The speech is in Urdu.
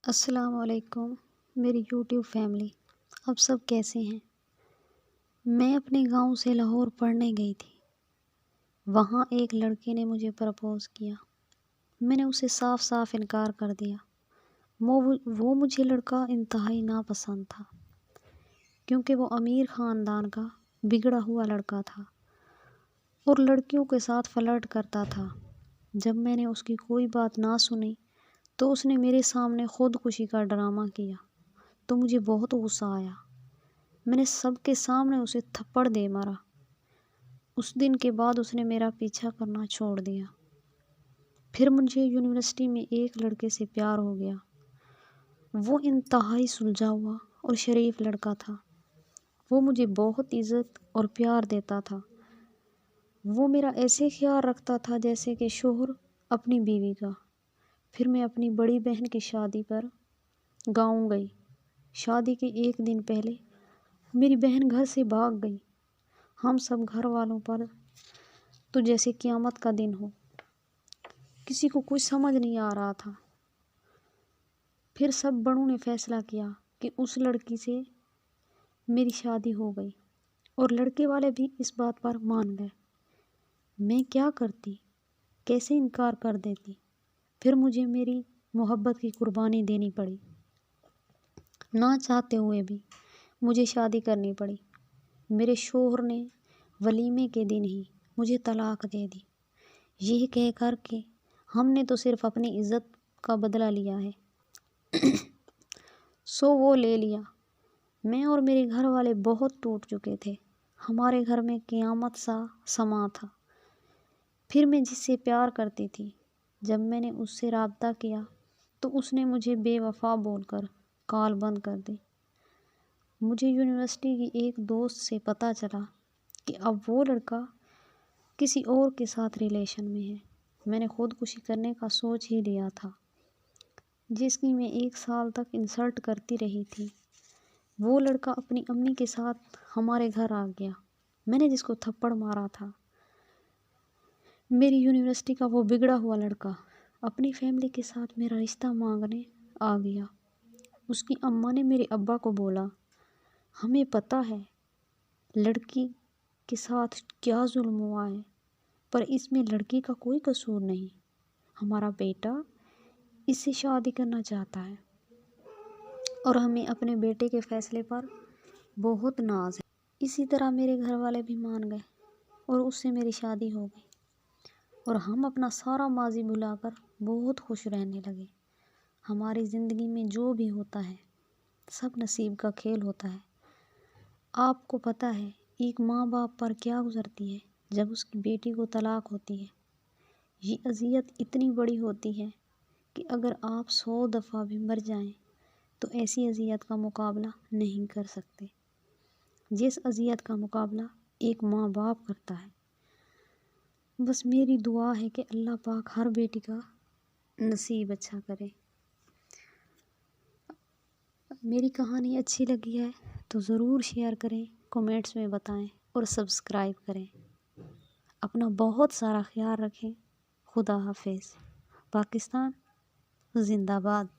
السلام علیکم میری یوٹیوب فیملی، اب سب کیسے ہیں؟ میں اپنے گاؤں سے لاہور پڑھنے گئی تھی۔ وہاں ایک لڑکے نے مجھے پرپوز کیا۔ میں نے اسے صاف صاف انکار کر دیا۔ وہ مجھے لڑکا انتہائی ناپسند تھا، کیونکہ وہ امیر خاندان کا بگڑا ہوا لڑکا تھا اور لڑکیوں کے ساتھ فلرٹ کرتا تھا۔ جب میں نے اس کی کوئی بات نہ سنی تو اس نے میرے سامنے خودکشی کا ڈرامہ کیا تو مجھے بہت غصہ آیا۔ میں نے سب کے سامنے اسے تھپڑ دے مارا۔ اس دن کے بعد اس نے میرا پیچھا کرنا چھوڑ دیا۔ پھر مجھے یونیورسٹی میں ایک لڑکے سے پیار ہو گیا۔ وہ انتہائی سلجھا ہوا اور شریف لڑکا تھا۔ وہ مجھے بہت عزت اور پیار دیتا تھا۔ وہ میرا ایسے خیال رکھتا تھا جیسے کہ شوہر اپنی بیوی کا۔ پھر میں اپنی بڑی بہن کی شادی پر گاؤں گئی۔ شادی کے ایک دن پہلے میری بہن گھر سے بھاگ گئی۔ ہم سب گھر والوں پر تو جیسے قیامت کا دن ہو۔ کسی کو کچھ سمجھ نہیں آ رہا تھا۔ پھر سب بڑوں نے فیصلہ کیا کہ اس لڑکی سے میری شادی ہو گئی اور لڑکے والے بھی اس بات پر مان گئے۔ میں کیا کرتی؟ کیسے انکار کر دیتی؟ پھر مجھے میری محبت کی قربانی دینی پڑی۔ نہ چاہتے ہوئے بھی مجھے شادی کرنی پڑی۔ میرے شوہر نے ولیمے کے دن ہی مجھے طلاق دے دی، یہ کہہ کر کہ ہم نے تو صرف اپنی عزت کا بدلہ لیا ہے سو وہ لے لیا۔ میں اور میرے گھر والے بہت ٹوٹ چکے تھے۔ ہمارے گھر میں قیامت سا سما تھا۔ پھر میں جس سے پیار کرتی تھی، جب میں نے اس سے رابطہ کیا تو اس نے مجھے بے وفا بول کر کال بند کر دی۔ مجھے یونیورسٹی کی ایک دوست سے پتہ چلا کہ اب وہ لڑکا کسی اور کے ساتھ ریلیشن میں ہے۔ میں نے خودکشی کرنے کا سوچ ہی لیا تھا، جس کی میں 1 سال تک انسلٹ کرتی رہی تھی۔ وہ لڑکا اپنی امی کے ساتھ ہمارے گھر آ گیا۔ میں نے جس کو تھپڑ مارا تھا، میری یونیورسٹی کا وہ بگڑا ہوا لڑکا، اپنی فیملی کے ساتھ میرا رشتہ مانگنے آ گیا۔ اس کی اماں نے میرے ابا کو بولا، ہمیں پتہ ہے لڑکی کے ساتھ کیا ظلم ہوا ہے، پر اس میں لڑکی کا کوئی قصور نہیں۔ ہمارا بیٹا اس سے شادی کرنا چاہتا ہے اور ہمیں اپنے بیٹے کے فیصلے پر بہت ناز ہے۔ اسی طرح میرے گھر والے بھی مان گئے اور اس سے میری شادی ہو گئی اور ہم اپنا سارا ماضی بھلا کر بہت خوش رہنے لگے۔ ہماری زندگی میں جو بھی ہوتا ہے سب نصیب کا کھیل ہوتا ہے۔ آپ کو پتہ ہے ایک ماں باپ پر کیا گزرتی ہے جب اس کی بیٹی کو طلاق ہوتی ہے؟ یہ اذیت اتنی بڑی ہوتی ہے کہ اگر آپ 100 دفعہ بھی مر جائیں تو ایسی اذیت کا مقابلہ نہیں کر سکتے جس اذیت کا مقابلہ ایک ماں باپ کرتا ہے۔ بس میری دعا ہے کہ اللہ پاک ہر بیٹی کا نصیب اچھا کرے۔ میری کہانی اچھی لگی ہے تو ضرور شیئر کریں، کومنٹس میں بتائیں اور سبسکرائب کریں۔ اپنا بہت سارا خیال رکھیں۔ خدا حافظ۔ پاکستان زندہ باد۔